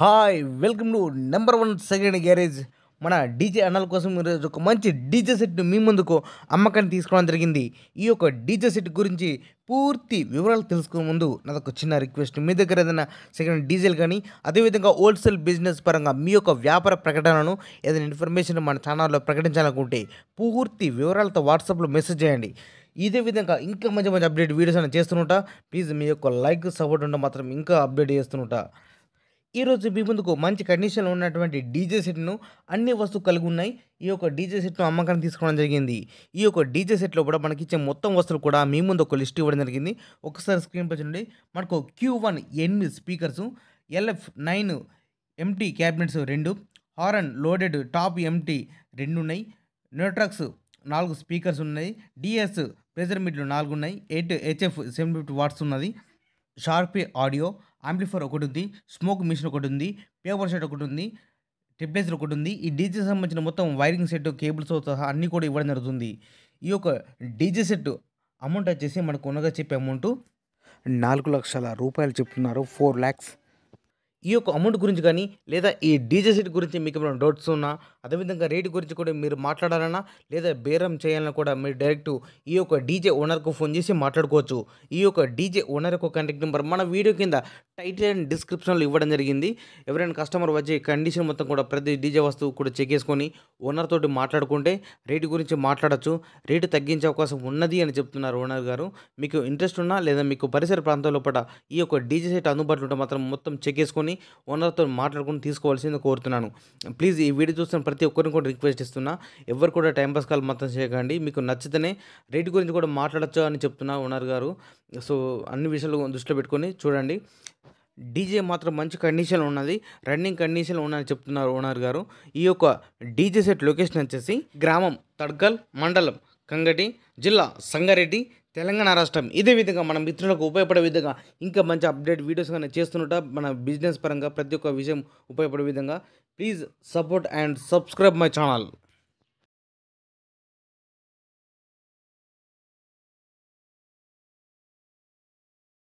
Hi welcome to number one second garage. మన DJ అన్నల కోసం ఈరోజు ఒక మంచి డీజే సెట్ను మీ ముందుకు అమ్మకాన్ని తీసుకోవడం జరిగింది. ఈ యొక్క డీజే సెట్ గురించి పూర్తి వివరాలు తెలుసుకునే ముందు నాదొక చిన్న రిక్వెస్ట్. మీ దగ్గర ఏదైనా సెకండ్ డీజేలు కానీ అదేవిధంగా హోల్సేల్ బిజినెస్ పరంగా మీ యొక్క వ్యాపార ప్రకటనను ఏదైనా ఇన్ఫర్మేషన్ మన ఛానల్లో ప్రకటించాలనుకుంటే పూర్తి వివరాలతో వాట్సాప్లో మెసేజ్ చేయండి. ఇదే విధంగా ఇంకా మంచి మంచి అప్డేట్ వీడియోస్ అని చేస్తుంటా. ప్లీజ్ మీ యొక్క లైక్ సపోర్ట్ ఉంటే మాత్రం ఇంకా అప్డేట్ చేస్తుంటా. ఈరోజు మీ ముందుకు మంచి కండిషన్లో ఉన్నటువంటి డీజే సెట్ను అన్ని వస్తువులు కలిగి ఉన్నాయి. ఈ యొక్క డీజే సెట్ను అమ్మకానికి తీసుకోవడం జరిగింది. ఈ యొక్క డీజే సెట్లో కూడా మనకి ఇచ్చే మొత్తం వస్తువులు కూడా మీ ముందు ఒక లిస్ట్ ఇవ్వడం జరిగింది. ఒకసారి స్క్రీన్ పై చూడండి. మనకు Q1 8 speakers, LF9 empty cabinets 2, horn loaded top empty 2 ఉన్నాయి. న్యూట్రాక్స్ 4 స్పీకర్స్ ఉన్నాయి. DS ప్రెజర్ మీటర్లు 4 ఉన్నాయి. 8 HF 750 వాట్స్ ఉన్నది. షార్పీ ఆడియో యాంప్లిఫైర్ ఒకటి ఉంది. స్మోక్ మిషన్ ఒకటి ఉంది. పేపర్ షెట్ ఒకటి ఉంది. స్టెబిలైజర్ ఒకటి ఉంది. ఈ డీజే సంబంధించిన మొత్తం వైరింగ్ సెట్ కేబుల్స్తో సహా అన్నీ కూడా ఇవ్వడం జరుగుతుంది. ఈ యొక్క డీజే సెట్ అమౌంట్ వచ్చేసి మనకు ఉన్నగా చెప్పే అమౌంట్ 4 లక్షల రూపాయలు చెప్తున్నారు. 4 lakhs. ఈ యొక్క అమౌంట్ గురించి కానీ లేదా ఈ డీజే సెట్ గురించి మీకు ఏమైనా డౌట్స్ ఉన్నా, అదేవిధంగా రేటు గురించి కూడా మీరు మాట్లాడాలన్నా లేదా బేరం చేయాలన్నా కూడా మీరు డైరెక్ట్ ఈ యొక్క డీజే ఓనర్కు ఫోన్ చేసి మాట్లాడుకోవచ్చు. ఈ యొక్క డీజే ఓనర్ యొక్క కాంటాక్ట్ నెంబర్ మన వీడియో కింద టైటిల్ అండ్ డిస్క్రిప్షన్లో ఇవ్వడం జరిగింది. ఎవరైనా కస్టమర్ వచ్చి కండిషన్ మొత్తం కూడా ప్రతి డీజే వస్తువు కూడా చెక్ చేసుకొని ఓనర్ తోటి మాట్లాడుకుంటే రేటు గురించి మాట్లాడచ్చు. రేటు తగ్గించే అవకాశం ఉన్నది అని చెప్తున్నారు ఓనర్ గారు. మీకు ఇంట్రెస్ట్ ఉన్నా లేదా మీకు పరిసర ప్రాంతాల్లో పట ఈ యొక్క డీజే సెట్ అందుబాటులో ఉంటే మాత్రం మొత్తం చెక్ చేసుకొని ఓనర్తో మాట్లాడుకుని తీసుకోవాల్సింది కోరుతున్నాను. ప్లీజ్ ఈ వీడియో చూస్తున్న ప్రతి ఒక్కరిని కూడా రిక్వెస్ట్ ఇస్తున్నా, ఎవరు కూడా టైంపాస్ కాల్ మాత్రం చేయకండి. మీకు నచ్చితేనే రేటు గురించి కూడా మాట్లాడచ్చు అని చెప్తున్నా ఓనర్ గారు. సో అన్ని విషయాలు దృష్టిలో పెట్టుకొని చూడండి. డీజే మాత్రం మంచి కండిషన్లో ఉన్నది, రన్నింగ్ కండిషన్లో ఉన్నదని చెప్తున్నారు ఓనర్ గారు. ఈ యొక్క డీజే సెట్ లొకేషన్ వచ్చేసి గ్రామం తడ్కల్, మండలం కంగటి, జిల్లా సంగారెడ్డి, తెలంగాణ రాష్ట్రం. ఇదే విధంగా మన మిత్రులకు ఉపయోగపడే విధంగా ఇంకా మంచి అప్డేట్ వీడియోస్ కానీ చేస్తున్నట్ట మన బిజినెస్ పరంగా ప్రతి ఒక్క విషయం ఉపయోగపడే విధంగా. Please support and subscribe my channel.